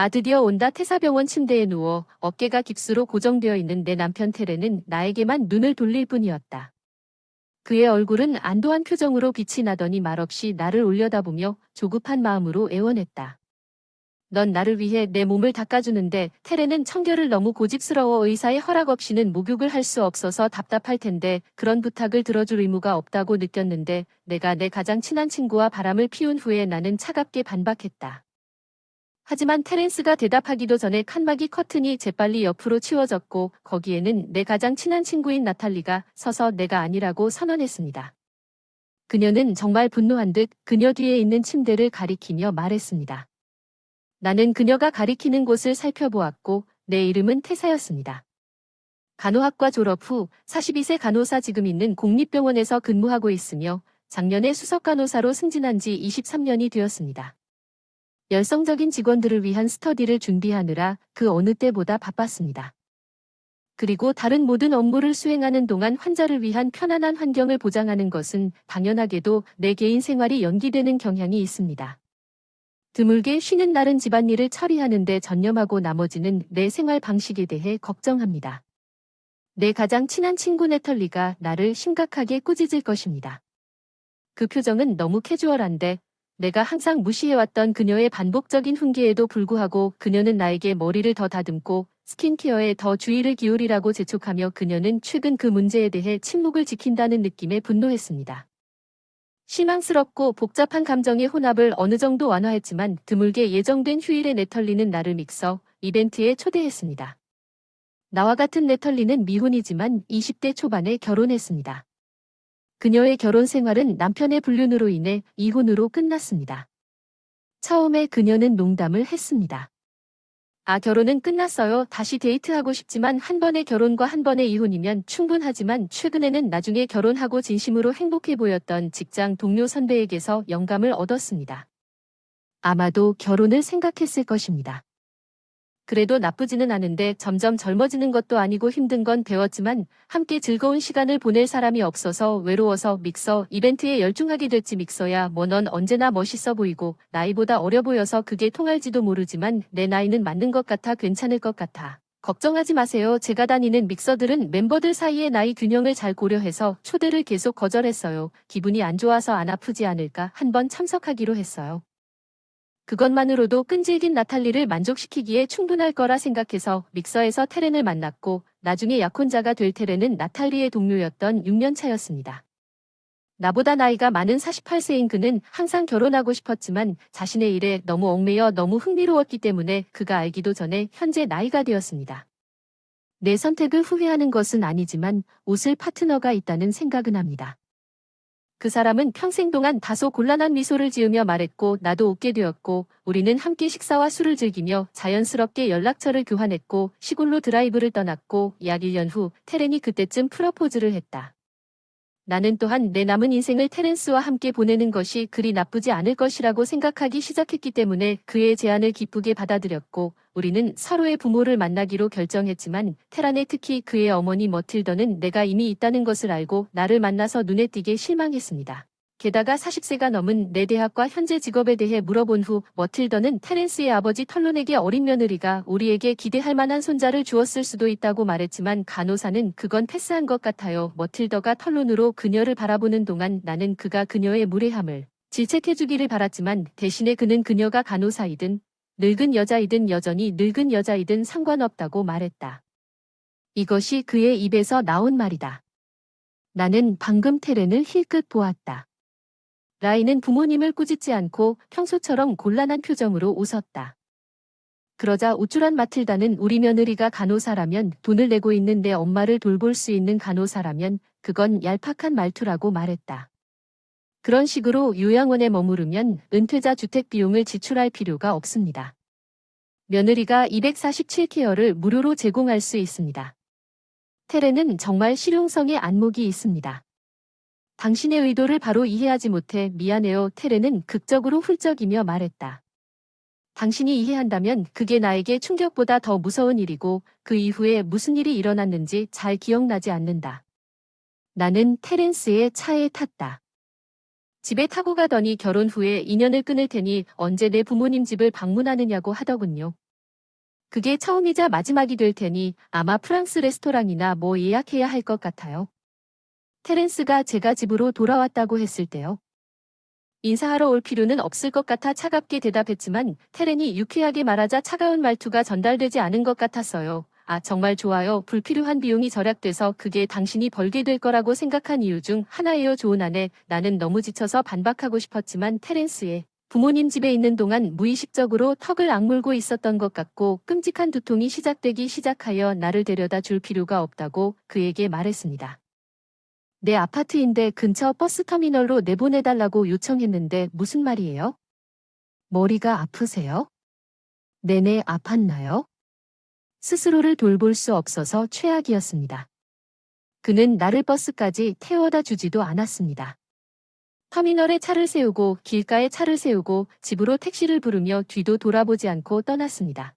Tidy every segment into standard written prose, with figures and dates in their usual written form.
드디어 온다. 태사병원 침대에 누워 어깨가 깁스로 고정되어 있는 내 남편 테레는 나에게만 눈을 돌릴 뿐이었다. 그의 얼굴은 안도한 표정으로 빛이 나더니 말없이 나를 올려다보며 조급한 마음으로 애원했다. 넌 나를 위해 내 몸을 닦아주는데 테레는 청결을 너무 고집스러워 의사의 허락 없이는 목욕을 할 수 없어서 답답할 텐데 그런 부탁을 들어줄 의무가 없다고 느꼈는데 내가 내 가장 친한 친구와 바람을 피운 후에 나는 차갑게 반박했다. 하지만 테렌스가 대답하기도 전에 칸막이 커튼이 재빨리 옆으로 치워졌고 거기에는 내 가장 친한 친구인 나탈리가 서서 내가 아니라고 선언했습니다. 그녀는 정말 분노한 듯 그녀 뒤에 있는 침대를 가리키며 말했습니다. 나는 그녀가 가리키는 곳을 살펴보았고 내 이름은 태사였습니다. 간호학과 졸업 후 42세 간호사 지금 있는 공립병원에서 근무하고 있으며 작년에 수석 간호사로 승진한 지 23년이 되었습니다. 열성적인 직원들을 위한 스터디를 준비하느라 그 어느 때보다 바빴습니다. 그리고 다른 모든 업무를 수행하는 동안 환자를 위한 편안한 환경을 보장하는 것은 당연하게도 내 개인 생활이 연기되는 경향이 있습니다. 드물게 쉬는 날은 집안일을 처리하는 데 전념하고 나머지는 내 생활 방식에 대해 걱정합니다. 내 가장 친한 친구 네털리가 나를 심각하게 꾸짖을 것입니다. 그 표정은 너무 캐주얼한데 내가 항상 무시해왔던 그녀의 반복적인 훈계에도 불구하고 그녀는 나에게 머리를 더 다듬고 스킨케어에 더 주의를 기울이라고 재촉하며 그녀는 최근 그 문제에 대해 침묵을 지킨다는 느낌에 분노했습니다. 실망스럽고 복잡한 감정의 혼합을 어느 정도 완화했지만 드물게 예정된 휴일에 네털리는 나를 믹서 이벤트에 초대했습니다. 나와 같은 네털리는 미혼이지만 20대 초반에 결혼했습니다. 그녀의 결혼 생활은 남편의 불륜으로 인해 이혼으로 끝났습니다. 처음에 그녀는 농담을 했습니다. 결혼은 끝났어요. 다시 데이트하고 싶지만 한 번의 결혼과 한 번의 이혼이면 충분하지만 최근에는 나중에 결혼하고 진심으로 행복해 보였던 직장 동료 선배에게서 영감을 얻었습니다. 아마도 결혼을 생각했을 것입니다. 그래도 나쁘지는 않은데 점점 젊어지는 것도 아니고 힘든 건 배웠지만 함께 즐거운 시간을 보낼 사람이 없어서 외로워서 믹서 이벤트에 열중하게 됐지. 믹서야 뭐 넌 언제나 멋있어 보이고 나이보다 어려 보여서 그게 통할지도 모르지만 내 나이는 맞는 것 같아. 괜찮을 것 같아. 걱정하지 마세요. 제가 다니는 믹서들은 멤버들 사이의 나이 균형을 잘 고려해서 초대를 계속 거절했어요. 기분이 안 좋아서 안 아프지 않을까 한번 참석하기로 했어요. 그것만으로도 끈질긴 나탈리를 만족시키기에 충분할 거라 생각해서 믹서에서 테렌을 만났고 나중에 약혼자가 될 테렌은 나탈리의 동료였던 6년 차였습니다. 나보다 나이가 많은 48세인 그는 항상 결혼하고 싶었지만 자신의 일에 너무 얽매여 너무 흥미로웠기 때문에 그가 알기도 전에 현재 나이가 되었습니다. 내 선택을 후회하는 것은 아니지만 옷을 파트너가 있다는 생각은 합니다. 그 사람은 평생 동안 다소 곤란한 미소를 지으며 말했고 나도 웃게 되었고 우리는 함께 식사와 술을 즐기며 자연스럽게 연락처를 교환했고 시골로 드라이브를 떠났고 약 1년 후 테렌이 그때쯤 프러포즈를 했다. 나는 또한 내 남은 인생을 테렌스와 함께 보내는 것이 그리 나쁘지 않을 것이라고 생각하기 시작했기 때문에 그의 제안을 기쁘게 받아들였고 우리는 서로의 부모를 만나기로 결정했지만 테란의 특히 그의 어머니 머틸더는 내가 이미 있다는 것을 알고 나를 만나서 눈에 띄게 실망했습니다. 게다가 40세가 넘은 내 대학과 현재 직업에 대해 물어본 후 머틸더는 테렌스의 아버지 털론에게 어린 며느리가 우리에게 기대할 만한 손자를 주었을 수도 있다고 말했지만 간호사는 그건 패스한 것 같아요. 머틸더가 털론으로 그녀를 바라보는 동안 나는 그가 그녀의 무례함을 질책해주기를 바랐지만 대신에 그는 그녀가 간호사이든 늙은 여자이든 여전히 늙은 여자이든 상관없다고 말했다. 이것이 그의 입에서 나온 말이다. 나는 방금 테렌을 힐끗 보았다. 라인은 부모님을 꾸짖지 않고 평소처럼 곤란한 표정으로 웃었다. 그러자 우쭐한 마틸다는 우리 며느리가 간호사라면 돈을 내고 있는 내 엄마를 돌볼 수 있는 간호사라면 그건 얄팍한 말투라고 말했다. 그런 식으로 요양원에 머무르면 은퇴자 주택 비용을 지출할 필요가 없습니다. 며느리가 247케어를 무료로 제공할 수 있습니다. 테레는 정말 실용성의 안목이 있습니다. 당신의 의도를 바로 이해하지 못해 미안해요. 테레는 극적으로 훌쩍이며 말했다. 당신이 이해한다면 그게 나에게 충격보다 더 무서운 일이고 그 이후에 무슨 일이 일어났는지 잘 기억나지 않는다. 나는 테렌스의 차에 탔다. 집에 타고 가더니 결혼 후에 인연을 끊을 테니 언제 내 부모님 집을 방문하느냐고 하더군요. 그게 처음이자 마지막이 될 테니 아마 프랑스 레스토랑이나 뭐 예약해야 할 것 같아요. 테렌스가 제가 집으로 돌아왔다고 했을 때요. 인사하러 올 필요는 없을 것 같아 차갑게 대답했지만 테렌이 유쾌하게 말하자 차가운 말투가 전달되지 않은 것 같았어요. 아, 정말 좋아요. 불필요한 비용이 절약돼서 그게 당신이 벌게 될 거라고 생각한 이유 중 하나예요. 좋은 아내. 나는 너무 지쳐서 반박하고 싶었지만 테렌스의 부모님 집에 있는 동안 무의식적으로 턱을 악물고 있었던 것 같고 끔찍한 두통이 시작되기 시작하여 나를 데려다 줄 필요가 없다고 그에게 말했습니다. 내 아파트인데 근처 버스터미널로 내보내달라고 요청했는데 무슨 말이에요? 머리가 아프세요? 내내 아팠나요? 스스로를 돌볼 수 없어서 최악이었습니다. 그는 나를 버스까지 태워다 주지도 않았습니다. 터미널에 차를 세우고 길가에 차를 세우고 집으로 택시를 부르며 뒤도 돌아보지 않고 떠났습니다.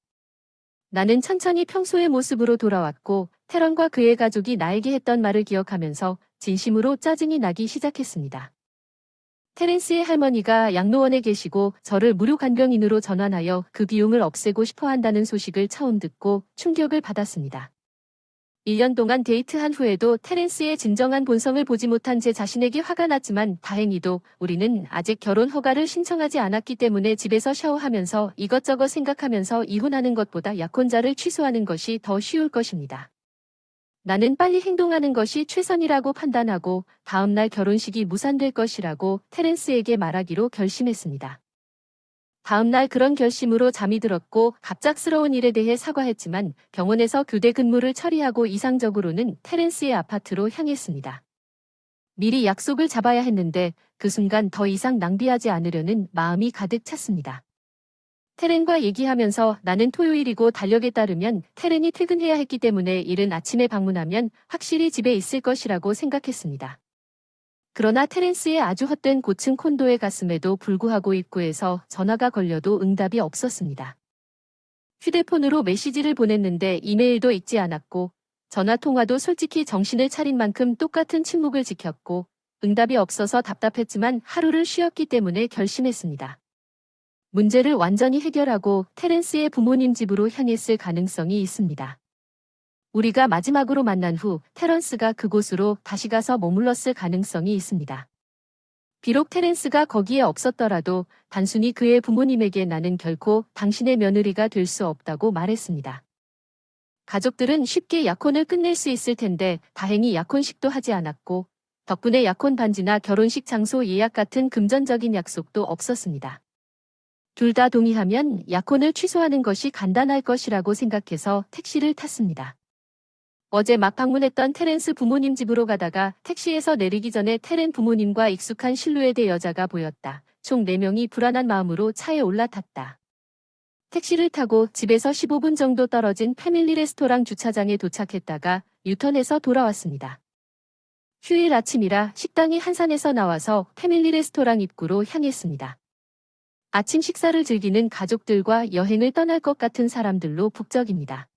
나는 천천히 평소의 모습으로 돌아왔고 테런과 그의 가족이 나에게 했던 말을 기억하면서 진심으로 짜증이 나기 시작했습니다. 테렌스의 할머니가 양로원에 계시고 저를 무료 간병인으로 전환하여 그 비용을 없애고 싶어 한다는 소식을 처음 듣고 충격을 받았습니다. 1년 동안 데이트한 후에도 테렌스의 진정한 본성을 보지 못한 제 자신에게 화가 났지만 다행히도 우리는 아직 결혼 허가를 신청하지 않았기 때문에 집에서 샤워하면서 이것저것 생각하면서 이혼하는 것보다 약혼자를 취소하는 것이 더 쉬울 것입니다. 나는 빨리 행동하는 것이 최선이라고 판단하고 다음날 결혼식이 무산될 것이라고 테렌스에게 말하기로 결심했습니다. 다음날 그런 결심으로 잠이 들었고 갑작스러운 일에 대해 사과했지만 병원에서 교대 근무를 처리하고 이상적으로는 테렌스의 아파트로 향했습니다. 미리 약속을 잡아야 했는데 그 순간 더 이상 낭비하지 않으려는 마음이 가득 찼습니다. 테렌과 얘기하면서 나는 토요일이고 달력에 따르면 테렌이 퇴근해야 했기 때문에 이른 아침에 방문하면 확실히 집에 있을 것이라고 생각했습니다. 그러나 테렌스의 아주 헛된 고층 콘도에 갔음에도 불구하고 입구에서 전화가 걸려도 응답이 없었습니다. 휴대폰으로 메시지를 보냈는데 이메일도 읽지 않았고 전화 통화도 솔직히 정신을 차린 만큼 똑같은 침묵을 지켰고 응답이 없어서 답답했지만 하루를 쉬었기 때문에 결심했습니다. 문제를 완전히 해결하고 테렌스의 부모님 집으로 향했을 가능성이 있습니다. 우리가 마지막으로 만난 후 테런스가 그곳으로 다시 가서 머물렀을 가능성이 있습니다. 비록 테렌스가 거기에 없었더라도 단순히 그의 부모님에게 나는 결코 당신의 며느리가 될 수 없다고 말했습니다. 가족들은 쉽게 약혼을 끝낼 수 있을 텐데 다행히 약혼식도 하지 않았고 덕분에 약혼 반지나 결혼식 장소 예약 같은 금전적인 약속도 없었습니다. 둘 다 동의하면 약혼을 취소하는 것이 간단할 것이라고 생각해서 택시를 탔습니다. 어제 막 방문했던 테렌스 부모님 집으로 가다가 택시에서 내리기 전에 테렌 부모님과 익숙한 실루엣의 여자가 보였다. 총 4명이 불안한 마음으로 차에 올라탔다. 택시를 타고 집에서 15분 정도 떨어진 패밀리 레스토랑 주차장에 도착했다가 유턴해서 돌아왔습니다. 휴일 아침이라 식당이 한산에서 나와서 패밀리 레스토랑 입구로 향했습니다. 아침 식사를 즐기는 가족들과 여행을 떠날 것 같은 사람들로 북적입니다.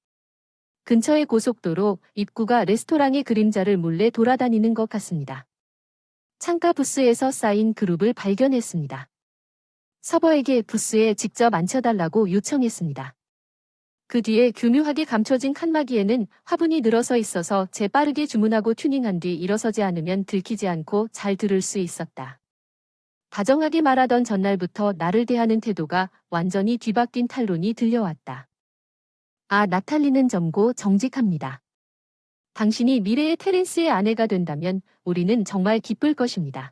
근처의 고속도로 입구가 레스토랑의 그림자를 몰래 돌아다니는 것 같습니다. 창가 부스에서 쌓인 그룹을 발견했습니다. 서버에게 부스에 직접 앉혀달라고 요청했습니다. 그 뒤에 교묘하게 감춰진 칸막이에는 화분이 늘어서 있어서 재빠르게 주문하고 튜닝한 뒤 일어서지 않으면 들키지 않고 잘 들을 수 있었다. 다정하게 말하던 전날부터 나를 대하는 태도가 완전히 뒤바뀐 탄론이 들려왔다. 아, 나탈리는 젊고 정직합니다. 당신이 미래의 테렌스의 아내가 된다면 우리는 정말 기쁠 것입니다.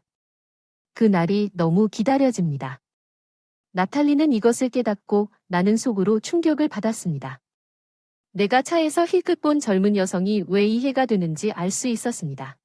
그 날이 너무 기다려집니다. 나탈리는 이것을 깨닫고 나는 속으로 충격을 받았습니다. 내가 차에서 힐끗 본 젊은 여성이 왜 이해가 되는지 알 수 있었습니다.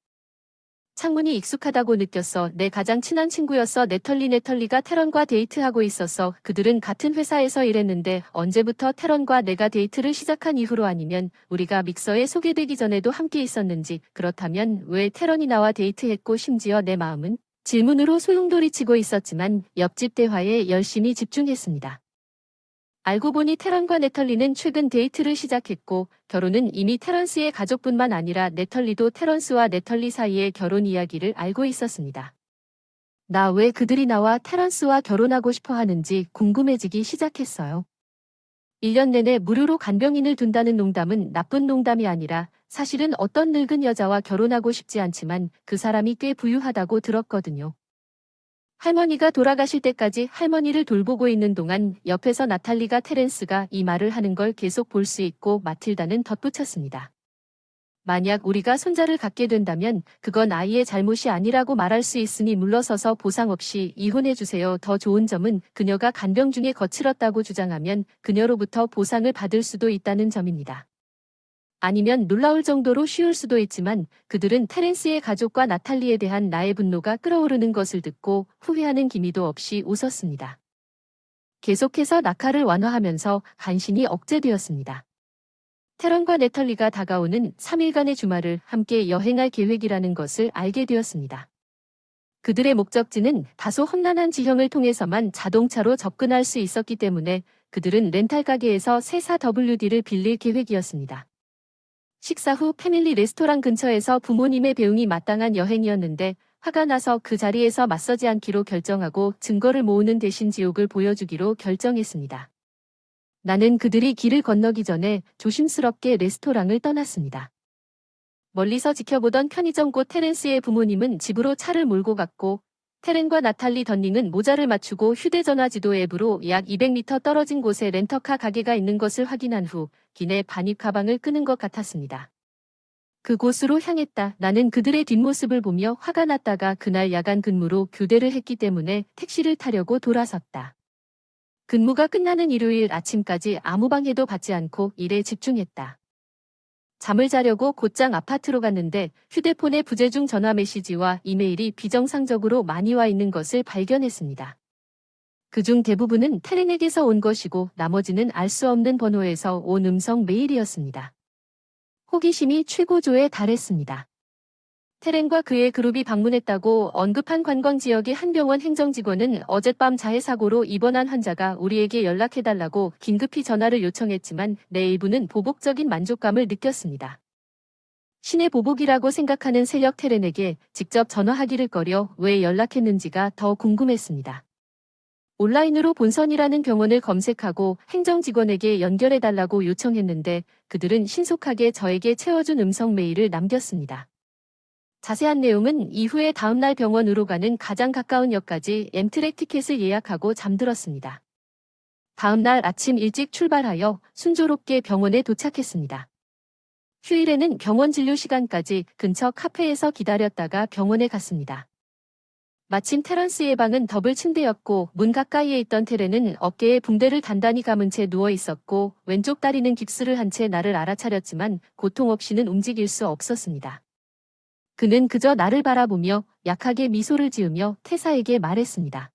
창문이 익숙하다고 느꼈어. 내 가장 친한 친구였어. 네털리가 테런과 데이트하고 있었어. 그들은 같은 회사에서 일했는데 언제부터 테런과 내가 데이트를 시작한 이후로 아니면 우리가 믹서에 소개되기 전에도 함께 있었는지, 그렇다면 왜 테런이 나와 데이트했고 심지어 내 마음은 질문으로 소용돌이치고 있었지만 옆집 대화에 열심히 집중했습니다. 알고 보니 테런과 네털리는 최근 데이트를 시작했고 결혼은 이미 테런스의 가족뿐만 아니라 네털리도 테런스와 네털리 사이의 결혼 이야기를 알고 있었습니다. 나 왜 그들이 나와 테런스와 결혼하고 싶어 하는지 궁금해지기 시작했어요. 1년 내내 무료로 간병인을 둔다는 농담은 나쁜 농담이 아니라 사실은 어떤 늙은 여자와 결혼하고 싶지 않지만 그 사람이 꽤 부유하다고 들었거든요. 할머니가 돌아가실 때까지 할머니를 돌보고 있는 동안 옆에서 나탈리가 테렌스가 이 말을 하는 걸 계속 볼 수 있고 마틸다는 덧붙였습니다. 만약 우리가 손자를 갖게 된다면 그건 아이의 잘못이 아니라고 말할 수 있으니 물러서서 보상 없이 이혼해주세요. 더 좋은 점은 그녀가 간병 중에 거칠었다고 주장하면 그녀로부터 보상을 받을 수도 있다는 점입니다. 아니면 놀라울 정도로 쉬울 수도 있지만 그들은 테렌스의 가족과 나탈리에 대한 나의 분노가 끓어오르는 것을 듣고 후회하는 기미도 없이 웃었습니다. 계속해서 낙하를 완화하면서 간신히 억제되었습니다. 테런과 네털리가 다가오는 3일간의 주말을 함께 여행할 계획이라는 것을 알게 되었습니다. 그들의 목적지는 다소 험난한 지형을 통해서만 자동차로 접근할 수 있었기 때문에 그들은 렌탈 가게에서 세사 WD를 빌릴 계획이었습니다. 식사 후 패밀리 레스토랑 근처에서 부모님의 배웅이 마땅한 여행이었는데 화가 나서 그 자리에서 맞서지 않기로 결정하고 증거를 모으는 대신 지옥을 보여주기로 결정했습니다. 나는 그들이 길을 건너기 전에 조심스럽게 레스토랑을 떠났습니다. 멀리서 지켜보던 편의점곳 테렌스의 부모님은 집으로 차를 몰고 갔고 테렌과 나탈리 던닝은 모자를 맞추고 휴대전화 지도 앱으로 약 200m 떨어진 곳에 렌터카 가게가 있는 것을 확인한 후 기내 반입 가방을 끄는 것 같았습니다. 그곳으로 향했다. 나는 그들의 뒷모습을 보며 화가 났다가 그날 야간 근무로 교대를 했기 때문에 택시를 타려고 돌아섰다. 근무가 끝나는 일요일 아침까지 아무 방해도 받지 않고 일에 집중했다. 잠을 자려고 곧장 아파트로 갔는데 휴대폰에 부재중 전화 메시지와 이메일이 비정상적으로 많이 와 있는 것을 발견했습니다. 그중 대부분은 테렌에게서 온 것이고 나머지는 알 수 없는 번호에서 온 음성 메일이었습니다. 호기심이 최고조에 달했습니다. 테렌과 그의 그룹이 방문했다고 언급한 관광지역의 한 병원 행정직원은 어젯밤 자해 사고로 입원한 환자가 우리에게 연락해달라고 긴급히 전화를 요청했지만 내 일부는 보복적인 만족감을 느꼈습니다. 신의 보복이라고 생각하는 세력 테렌에게 직접 전화하기를 꺼려 왜 연락했는지가 더 궁금했습니다. 온라인으로 본선이라는 병원을 검색하고 행정직원에게 연결해달라고 요청했는데 그들은 신속하게 저에게 채워준 음성 메일을 남겼습니다. 자세한 내용은 이후에 다음날 병원으로 가는 가장 가까운 역까지 엠트랙 티켓을 예약하고 잠들었습니다. 다음날 아침 일찍 출발하여 순조롭게 병원에 도착했습니다. 휴일에는 병원 진료 시간까지 근처 카페에서 기다렸다가 병원에 갔습니다. 마침 테런스의 방은 더블 침대였고 문 가까이에 있던 테렌은 어깨에 붕대를 단단히 감은 채 누워 있었고 왼쪽 다리는 깁스를 한 채 나를 알아차렸지만 고통 없이는 움직일 수 없었습니다. 그는 그저 나를 바라보며 약하게 미소를 지으며 태사에게 말했습니다.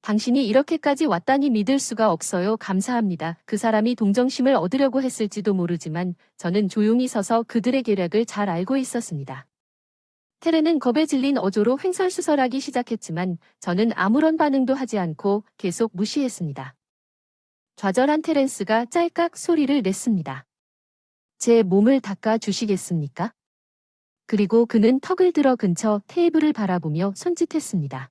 당신이 이렇게까지 왔다니 믿을 수가 없어요. 감사합니다. 그 사람이 동정심을 얻으려고 했을지도 모르지만 저는 조용히 서서 그들의 계략을 잘 알고 있었습니다. 테렌은 겁에 질린 어조로 횡설수설하기 시작했지만 저는 아무런 반응도 하지 않고 계속 무시했습니다. 좌절한 테렌스가 짤깍 소리를 냈습니다. 제 몸을 닦아 주시겠습니까? 그리고 그는 턱을 들어 근처 테이블을 바라보며 손짓했습니다.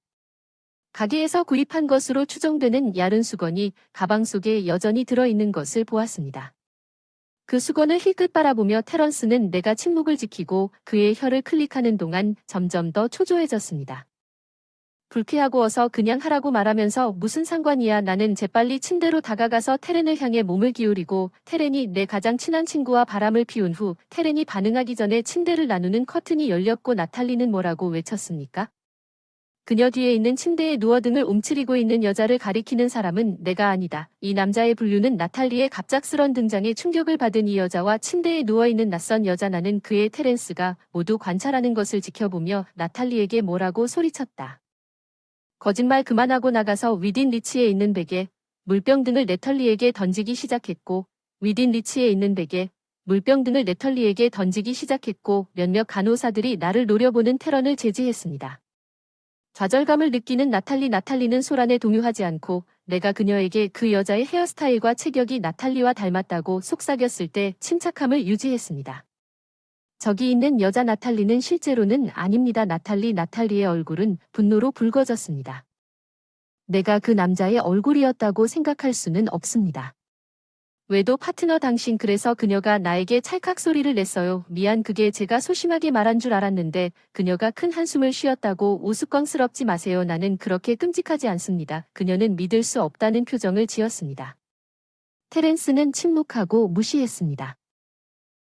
가게에서 구입한 것으로 추정되는 얇은 수건이 가방 속에 여전히 들어있는 것을 보았습니다. 그 수건을 힐끗 바라보며 테런스는 내가 침묵을 지키고 그의 혀를 클릭하는 동안 점점 더 초조해졌습니다. 불쾌하고 어서 그냥 하라고 말하면서 무슨 상관이야. 나는 재빨리 침대로 다가가서 테렌을 향해 몸을 기울이고 테렌이 내 가장 친한 친구와 바람을 피운 후 테렌이 반응하기 전에 침대를 나누는 커튼이 열렸고 나탈리는 뭐라고 외쳤습니까? 그녀 뒤에 있는 침대에 누워 등을 움츠리고 있는 여자를 가리키는 사람은 내가 아니다. 이 남자의 분류는 나탈리의 갑작스런 등장에 충격을 받은 이 여자와 침대에 누워있는 낯선 여자 나는 그의 테렌스가 모두 관찰하는 것을 지켜보며 나탈리에게 뭐라고 소리쳤다. 거짓말 그만하고 나가서 위딘 리치에 있는 베개, 물병 등을 네털리에게 던지기 시작했고 위딘 리치에 있는 베개, 물병 등을 네털리에게 던지기 시작했고 몇몇 간호사들이 나를 노려보는 테런을 제지했습니다. 좌절감을 느끼는 나탈리는 소란에 동요하지 않고 내가 그녀에게 그 여자의 헤어스타일과 체격이 나탈리와 닮았다고 속삭였을 때 침착함을 유지했습니다. 저기 있는 여자 나탈리는 실제로는 아닙니다. 나탈리의 얼굴은 분노로 붉어졌습니다. 내가 그 남자의 얼굴이었다고 생각할 수는 없습니다. 외도 파트너 당신 그래서 그녀가 나에게 찰칵 소리를 냈어요. 미안 그게 제가 소심하게 말한 줄 알았는데 그녀가 큰 한숨을 쉬었다고 우스꽝스럽지 마세요. 나는 그렇게 끔찍하지 않습니다. 그녀는 믿을 수 없다는 표정을 지었습니다. 테렌스는 침묵하고 무시했습니다.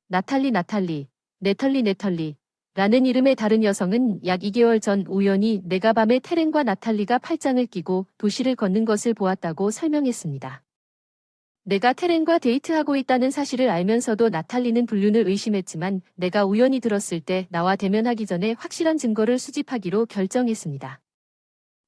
나탈리, 네털리 라는 이름의 다른 여성은 약 2개월 전 우연히 내가 밤에 테렌과 나탈리가 팔짱을 끼고 도시를 걷는 것을 보았다고 설명했습니다. 내가 테렌과 데이트하고 있다는 사실을 알면서도 나탈리는 불륜을 의심했지만 내가 우연히 들었을 때 나와 대면하기 전에 확실한 증거를 수집하기로 결정했습니다.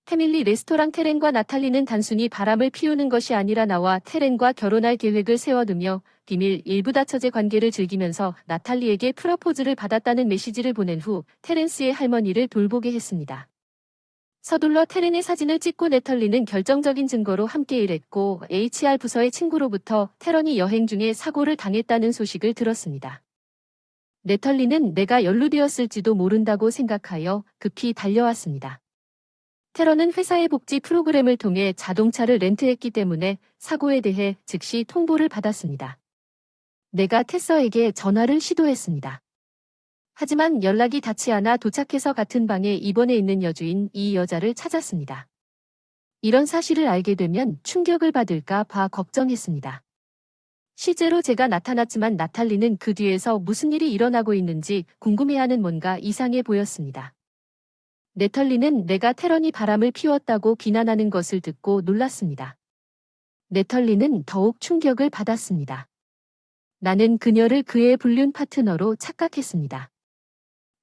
패밀리 레스토랑 테렌과 나탈리는 단순히 바람을 피우는 것이 아니라 나와 테렌과 결혼할 계획을 세워두며 비밀 일부 다처제 관계를 즐기면서 나탈리에게 프러포즈를 받았다는 메시지를 보낸 후 테렌스의 할머니를 돌보게 했습니다. 서둘러 테렌의 사진을 찍고 네털리는 결정적인 증거로 함께 일했고 HR 부서의 친구로부터 테런이 여행 중에 사고를 당했다는 소식을 들었습니다. 네털리는 내가 연루되었을지도 모른다고 생각하여 급히 달려왔습니다. 테런은 회사의 복지 프로그램을 통해 자동차를 렌트했기 때문에 사고에 대해 즉시 통보를 받았습니다. 내가 테서에게 전화를 시도했습니다. 하지만 연락이 닿지 않아 도착해서 같은 방에 입원해 있는 여주인 이 여자를 찾았습니다. 이런 사실을 알게 되면 충격을 받을까 봐 걱정했습니다. 실제로 제가 나타났지만 나탈리는 그 뒤에서 무슨 일이 일어나고 있는지 궁금해하는 뭔가 이상해 보였습니다. 네털리는 내가 테런이 바람을 피웠다고 비난하는 것을 듣고 놀랐습니다. 네털리는 더욱 충격을 받았습니다. 나는 그녀를 그의 불륜 파트너로 착각했습니다.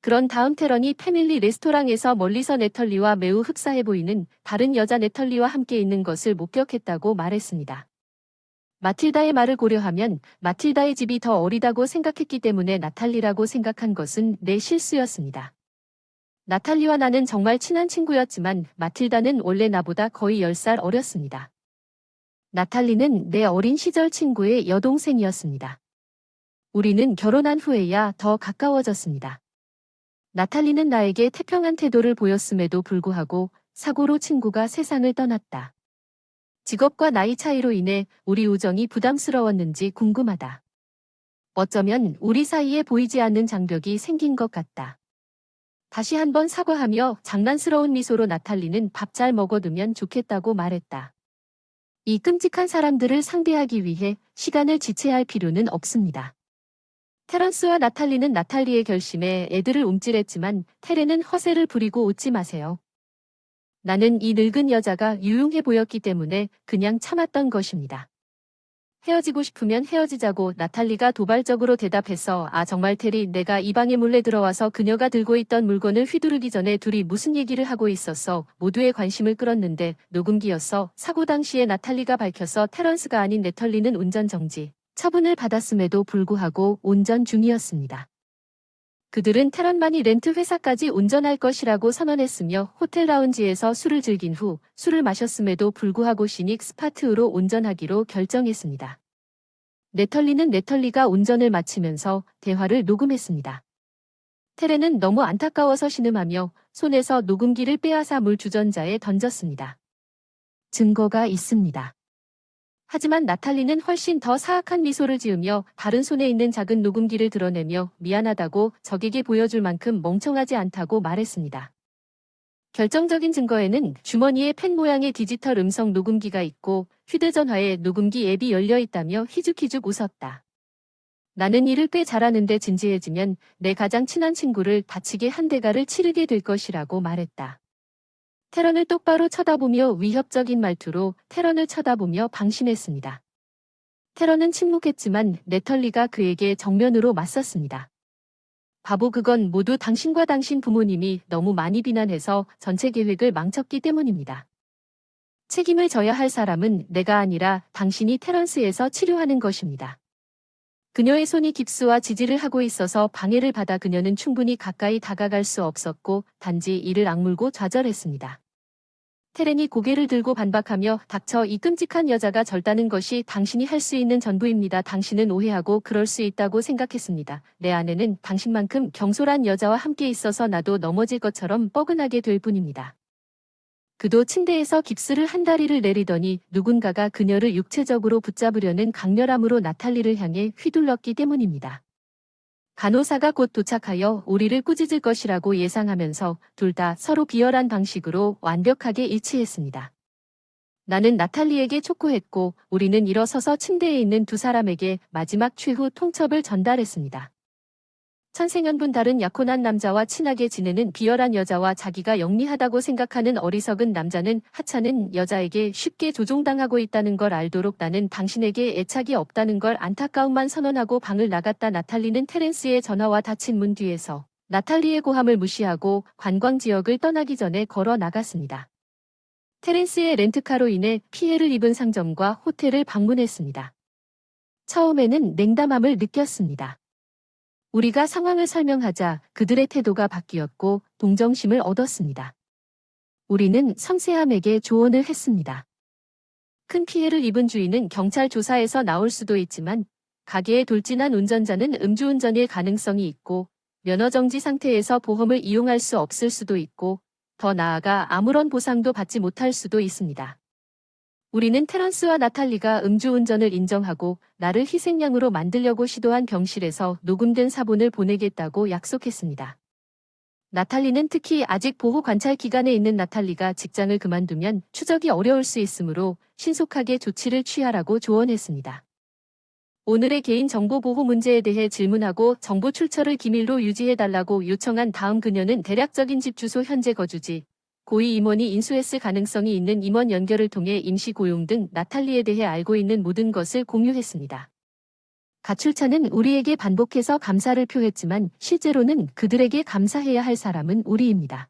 그런 다음 테런이 패밀리 레스토랑에서 멀리서 네털리와 매우 흡사해 보이는 다른 여자 네털리와 함께 있는 것을 목격했다고 말했습니다. 마틸다의 말을 고려하면 마틸다의 집이 더 어리다고 생각했기 때문에 나탈리라고 생각한 것은 내 실수였습니다. 나탈리와 나는 정말 친한 친구였지만 마틸다는 원래 나보다 거의 10살 어렸습니다. 나탈리는 내 어린 시절 친구의 여동생이었습니다. 우리는 결혼한 후에야 더 가까워졌습니다. 나탈리는 나에게 태평한 태도를 보였음에도 불구하고 사고로 친구가 세상을 떠났다. 직업과 나이 차이로 인해 우리 우정이 부담스러웠는지 궁금하다. 어쩌면 우리 사이에 보이지 않는 장벽이 생긴 것 같다. 다시 한번 사과하며 장난스러운 미소로 나탈리는 밥 잘 먹어두면 좋겠다고 말했다. 이 끔찍한 사람들을 상대하기 위해 시간을 지체할 필요는 없습니다. 테런스와 나탈리는 나탈리의 결심에 애들을 움찔했지만 테렌은 허세를 부리고 웃지 마세요. 나는 이 늙은 여자가 유용해 보였기 때문에 그냥 참았던 것입니다. 헤어지고 싶으면 헤어지자고 나탈리가 도발적으로 대답해서 정말 테리 내가 이 방에 몰래 들어와서 그녀가 들고 있던 물건을 휘두르기 전에 둘이 무슨 얘기를 하고 있었어. 모두의 관심을 끌었는데 녹음기였어. 사고 당시에 나탈리가 밝혀서 테런스가 아닌 네털리는 운전 정지. 처분을 받았음에도 불구하고 운전 중이었습니다. 그들은 테런만이 렌트 회사까지 운전할 것이라고 선언했으며 호텔 라운지에서 술을 즐긴 후 술을 마셨음에도 불구하고 시닉 스파트로 운전하기로 결정했습니다. 네털리는 네털리가 운전을 마치면서 대화를 녹음했습니다. 테렌은 너무 안타까워서 신음하며 손에서 녹음기를 빼앗아 물 주전자에 던졌습니다. 증거가 있습니다. 하지만 나탈리는 훨씬 더 사악한 미소를 지으며 다른 손에 있는 작은 녹음기를 드러내며 미안하다고 적에게 보여줄 만큼 멍청하지 않다고 말했습니다. 결정적인 증거에는 주머니에 펜 모양의 디지털 음성 녹음기가 있고 휴대전화에 녹음기 앱이 열려 있다며 희죽희죽 웃었다. 나는 일을 꽤 잘하는데 진지해지면 내 가장 친한 친구를 다치게 한 대가를 치르게 될 것이라고 말했다. 테런을 똑바로 쳐다보며 위협적인 말투로 테런을 쳐다보며 방심했습니다. 테런은 침묵했지만 네털리가 그에게 정면으로 맞섰습니다. 바보 그건 모두 당신과 당신 부모님이 너무 많이 비난해서 전체 계획을 망쳤기 때문입니다. 책임을 져야 할 사람은 내가 아니라 당신이 테런스에서 치료하는 것입니다. 그녀의 손이 깁스와 지지를 하고 있어서 방해를 받아 그녀는 충분히 가까이 다가갈 수 없었고 단지 이를 악물고 좌절했습니다. 테렌이 고개를 들고 반박하며 닥쳐 이 끔찍한 여자가 절다는 것이 당신이 할 수 있는 전부입니다. 당신은 오해하고 그럴 수 있다고 생각했습니다. 내 아내는 당신만큼 경솔한 여자와 함께 있어서 나도 넘어질 것처럼 뻐근하게 될 뿐입니다. 그도 침대에서 깁스를 한 다리를 내리더니 누군가가 그녀를 육체적으로 붙잡으려는 강렬함으로 나탈리를 향해 휘둘렀기 때문입니다. 간호사가 곧 도착하여 우리를 꾸짖을 것이라고 예상하면서 둘 다 서로 비열한 방식으로 완벽하게 일치했습니다. 나는 나탈리에게 촉구했고 우리는 일어서서 침대에 있는 두 사람에게 마지막 최후 통첩을 전달했습니다. 천생연분 다른 약혼한 남자와 친하게 지내는 비열한 여자와 자기가 영리하다고 생각하는 어리석은 남자는 하찮은 여자에게 쉽게 조종당하고 있다는 걸 알도록 나는 당신에게 애착이 없다는 걸 안타까움만 선언하고 방을 나갔다. 나탈리는 테렌스의 전화와 닫힌 문 뒤에서 나탈리의 고함을 무시하고 관광지역을 떠나기 전에 걸어 나갔습니다. 테렌스의 렌트카로 인해 피해를 입은 상점과 호텔을 방문했습니다. 처음에는 냉담함을 느꼈습니다. 우리가 상황을 설명하자 그들의 태도가 바뀌었고 동정심을 얻었습니다. 우리는 섬세함에게 조언을 했습니다. 큰 피해를 입은 주인은 경찰 조사에서 나올 수도 있지만 가게에 돌진한 운전자는 음주운전일 가능성이 있고 면허정지 상태에서 보험을 이용할 수 없을 수도 있고 더 나아가 아무런 보상도 받지 못할 수도 있습니다. 우리는 테런스와 나탈리가 음주운전을 인정하고 나를 희생양으로 만들려고 시도한 병실에서 녹음된 사본을 보내겠다고 약속했습니다. 나탈리는 특히 아직 보호 관찰 기간에 있는 나탈리가 직장을 그만두면 추적이 어려울 수 있으므로 신속하게 조치를 취하라고 조언했습니다. 오늘의 개인정보 보호 문제에 대해 질문하고 정보 출처를 기밀로 유지해달라고 요청한 다음 그녀는 대략적인 집 주소, 현재 거주지, 고위 임원이 인수했을 가능성이 있는 임원 연결을 통해 임시 고용 등 나탈리에 대해 알고 있는 모든 것을 공유했습니다. 가출차는 우리에게 반복해서 감사를 표했지만 실제로는 그들에게 감사해야 할 사람은 우리입니다.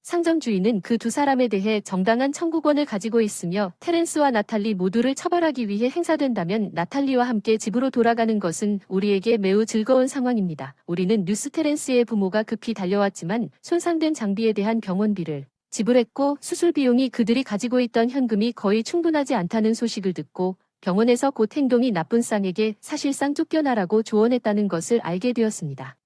상점 주인은 그 두 사람에 대해 정당한 청구권을 가지고 있으며 테렌스와 나탈리 모두를 처벌하기 위해 행사된다면 나탈리와 함께 집으로 돌아가는 것은 우리에게 매우 즐거운 상황입니다. 우리는 뉴스 테렌스의 부모가 급히 달려왔지만 손상된 장비에 대한 병원비를 지불했고 수술 비용이 그들이 가지고 있던 현금이 거의 충분하지 않다는 소식을 듣고 병원에서 곧 행동이 나쁜 쌍에게 사실상 쫓겨나라고 조언했다는 것을 알게 되었습니다.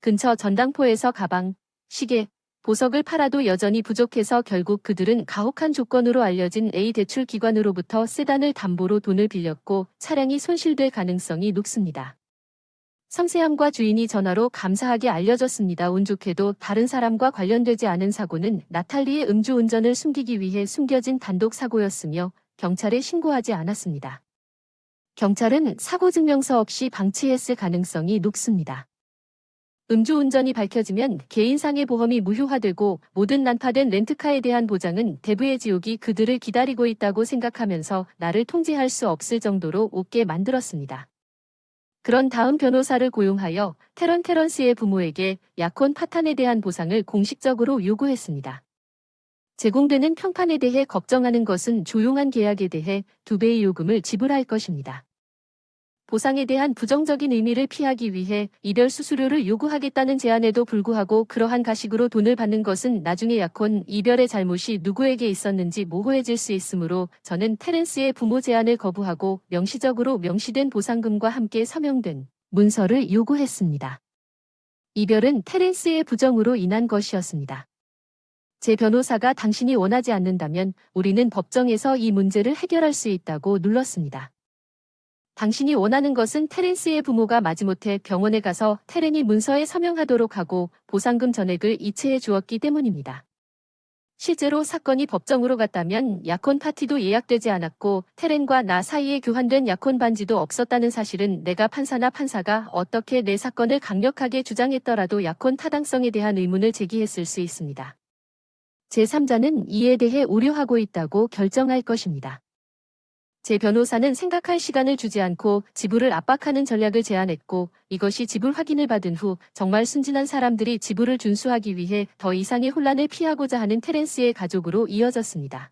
근처 전당포에서 가방, 시계, 보석을 팔아도 여전히 부족해서 결국 그들은 가혹한 조건으로 알려진 A 대출 기관으로부터 세단을 담보로 돈을 빌렸고 차량이 손실될 가능성이 높습니다. 섬세함과 주인이 전화로 감사하게 알려졌습니다. 운 좋게도 다른 사람과 관련되지 않은 사고는 나탈리의 음주운전을 숨기기 위해 숨겨진 단독 사고였으며 경찰에 신고하지 않았습니다. 경찰은 사고 증명서 없이 방치했을 가능성이 높습니다. 음주운전이 밝혀지면 개인상해 보험이 무효화되고 모든 난파된 렌트카에 대한 보장은 대부의 지옥이 그들을 기다리고 있다고 생각하면서 나를 통제할 수 없을 정도로 웃게 만들었습니다. 그런 다음 변호사를 고용하여 테런스의 부모에게 약혼 파탄에 대한 보상을 공식적으로 요구했습니다. 제공되는 평판에 대해 걱정하는 것은 조용한 계약에 대해 2배의 요금을 지불할 것입니다. 보상에 대한 부정적인 의미를 피하기 위해 이별 수수료를 요구하겠다는 제안에도 불구하고 그러한 가식으로 돈을 받는 것은 나중에 약혼, 이별의 잘못이 누구에게 있었는지 모호해질 수 있으므로 저는 테렌스의 부모 제안을 거부하고 명시적으로 명시된 보상금과 함께 서명된 문서를 요구했습니다. 이별은 테렌스의 부정으로 인한 것이었습니다. 제 변호사가 당신이 원하지 않는다면 우리는 법정에서 이 문제를 해결할 수 있다고 눌렀습니다. 당신이 원하는 것은 테렌스의 부모가 마지못해 병원에 가서 테렌이 문서에 서명하도록 하고 보상금 전액을 이체해 주었기 때문입니다. 실제로 사건이 법정으로 갔다면 약혼 파티도 예약되지 않았고 테렌과 나 사이에 교환된 약혼 반지도 없었다는 사실은 내가 판사나 판사가 어떻게 내 사건을 강력하게 주장했더라도 약혼 타당성에 대한 의문을 제기했을 수 있습니다. 제3자는 이에 대해 우려하고 있다고 결정할 것입니다. 제 변호사는 생각할 시간을 주지 않고 지불을 압박하는 전략을 제안했고 이것이 지불 확인을 받은 후 정말 순진한 사람들이 지불을 준수하기 위해 더 이상의 혼란을 피하고자 하는 테렌스의 가족으로 이어졌습니다.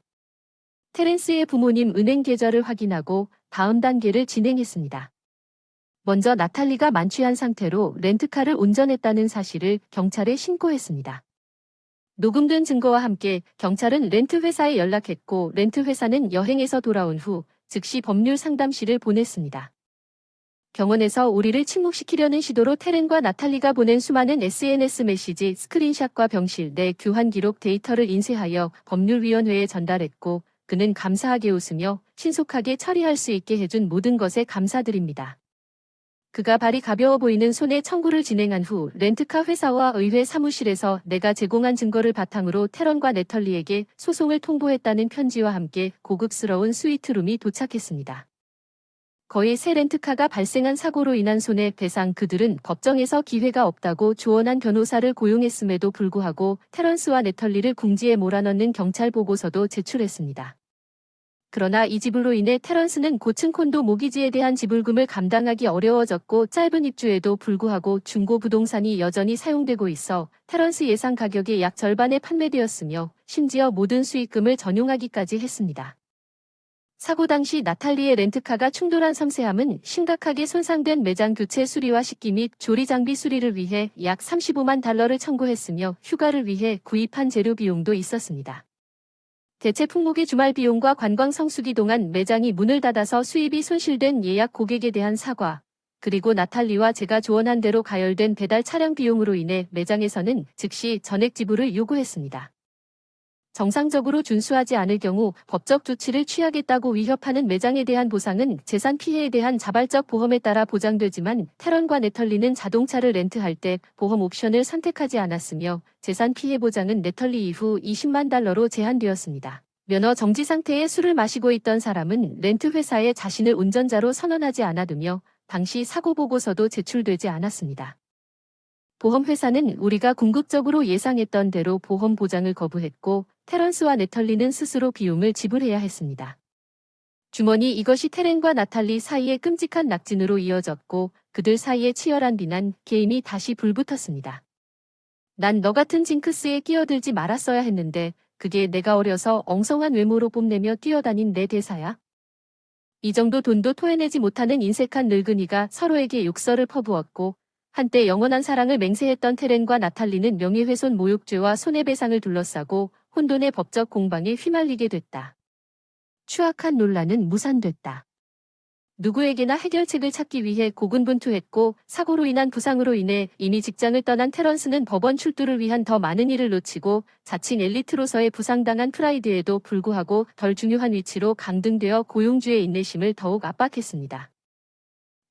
테렌스의 부모님 은행 계좌를 확인하고 다음 단계를 진행했습니다. 먼저 나탈리가 만취한 상태로 렌트카를 운전했다는 사실을 경찰에 신고했습니다. 녹음된 증거와 함께 경찰은 렌트 회사에 연락했고 렌트 회사는 여행에서 돌아온 후 즉시 법률 상담실을 보냈습니다. 경원에서 우리를 침묵시키려는 시도로 테렌과 나탈리가 보낸 수많은 SNS 메시지, 스크린샷과 병실 내 교환 기록 데이터를 인쇄하여 법률위원회에 전달했고, 그는 감사하게 웃으며 신속하게 처리할 수 있게 해준 모든 것에 감사드립니다. 그가 발이 가벼워 보이는 손에 청구를 진행한 후 렌트카 회사와 의회 사무실에서 내가 제공한 증거를 바탕으로 테런과 네털리에게 소송을 통보했다는 편지와 함께 고급스러운 스위트룸이 도착했습니다. 거의 새 렌트카가 발생한 사고로 인한 손해배상 그들은 법정에서 기회가 없다고 조언한 변호사를 고용했음에도 불구하고 테런스와 네털리를 궁지에 몰아넣는 경찰 보고서도 제출했습니다. 그러나 이 지불로 인해 테런스는 고층 콘도 모기지에 대한 지불금을 감당하기 어려워졌고 짧은 입주에도 불구하고 중고 부동산이 여전히 사용되고 있어 테런스 예상 가격의 약 절반에 판매되었으며 심지어 모든 수익금을 전용하기까지 했습니다. 사고 당시 나탈리의 렌트카가 충돌한 섬세함은 심각하게 손상된 매장 교체 수리와 식기 및 조리 장비 수리를 위해 약 35만 달러를 청구했으며 휴가를 위해 구입한 재료 비용도 있었습니다. 대체 품목의 주말 비용과 관광 성수기 동안 매장이 문을 닫아서 수입이 손실된 예약 고객에 대한 사과, 그리고 나탈리와 제가 조언한 대로 가열된 배달 차량 비용으로 인해 매장에서는 즉시 전액 지불을 요구했습니다. 정상적으로 준수하지 않을 경우 법적 조치를 취하겠다고 위협하는 매장에 대한 보상은 재산 피해에 대한 자발적 보험에 따라 보장되지만 테런과 네털리는 자동차를 렌트할 때 보험 옵션을 선택하지 않았으며 재산 피해 보장은 네털리 이후 20만 달러로 제한되었습니다. 면허 정지 상태에 술을 마시고 있던 사람은 렌트 회사에 자신을 운전자로 선언하지 않아두며 당시 사고 보고서도 제출되지 않았습니다. 보험회사는 우리가 궁극적으로 예상했던 대로 보험 보장을 거부했고 테런스와 네털리는 스스로 비용을 지불해야 했습니다. 주머니 이것이 테렌과 나탈리 사이의 끔찍한 낙진으로 이어졌고 그들 사이의 치열한 비난, 게임이 다시 불붙었습니다. 난 너 같은 징크스에 끼어들지 말았어야 했는데 그게 내가 어려서 엉성한 외모로 뽐내며 뛰어다닌 내 대사야? 이 정도 돈도 토해내지 못하는 인색한 늙은이가 서로에게 욕설을 퍼부었고 한때 영원한 사랑을 맹세했던 테렌과 나탈리는 명예훼손 모욕죄와 손해배상을 둘러싸고 혼돈의 법적 공방에 휘말리게 됐다. 추악한 논란은 무산됐다. 누구에게나 해결책을 찾기 위해 고군분투했고 사고로 인한 부상으로 인해 이미 직장을 떠난 테런스는 법원 출두를 위한 더 많은 일을 놓치고 자칭 엘리트로서의 부상당한 프라이드에도 불구하고 덜 중요한 위치로 강등되어 고용주의 인내심을 더욱 압박했습니다.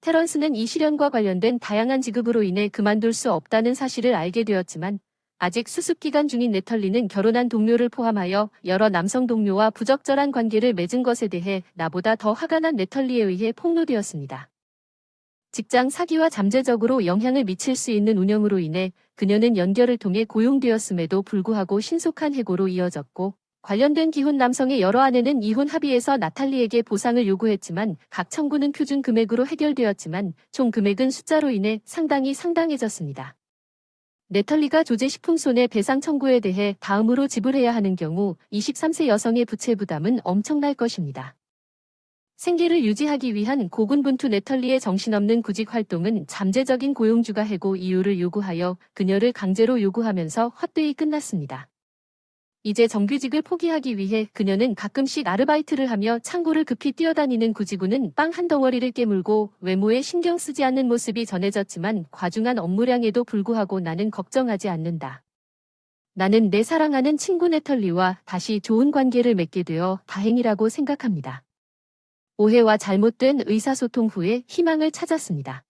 테런스는 이 시련과 관련된 다양한 지급으로 인해 그만둘 수 없다는 사실을 알게 되었지만 아직 수습기간 중인 네털리는 결혼한 동료를 포함하여 여러 남성 동료와 부적절한 관계를 맺은 것에 대해 나보다 더 화가 난 네털리에 의해 폭로되었습니다. 직장 사기와 잠재적으로 영향을 미칠 수 있는 운영으로 인해 그녀는 연결을 통해 고용되었음에도 불구하고 신속한 해고로 이어졌고 관련된 기혼 남성의 여러 아내는 이혼 합의에서 나탈리에게 보상을 요구했지만 각 청구는 표준 금액으로 해결되었지만 총 금액은 숫자로 인해 상당히 상당해졌습니다. 네털리가 조제식품 손해배상 청구에 대해 다음으로 지불해야 하는 경우 23세 여성의 부채 부담은 엄청날 것입니다. 생계를 유지하기 위한 고군분투 네털리의 정신없는 구직 활동은 잠재적인 고용주가 해고 이유를 요구하여 그녀를 강제로 요구하면서 헛되이 끝났습니다. 이제 정규직을 포기하기 위해 그녀는 가끔씩 아르바이트를 하며 창고를 급히 뛰어다니는 구지구는 빵 한 덩어리를 깨물고 외모에 신경 쓰지 않는 모습이 전해졌지만 과중한 업무량에도 불구하고 나는 걱정하지 않는다. 나는 내 사랑하는 친구 네털리와 다시 좋은 관계를 맺게 되어 다행이라고 생각합니다. 오해와 잘못된 의사소통 후에 희망을 찾았습니다.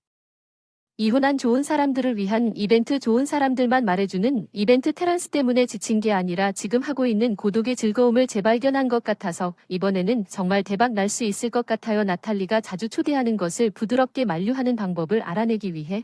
이혼한 좋은 사람들을 위한 이벤트 좋은 사람들만 말해주는 이벤트 테란스 때문에 지친 게 아니라 지금 하고 있는 고독의 즐거움을 재발견한 것 같아서 이번에는 정말 대박 날 수 있을 것 같아요. 나탈리가 자주 초대하는 것을 부드럽게 만류하는 방법을 알아내기 위해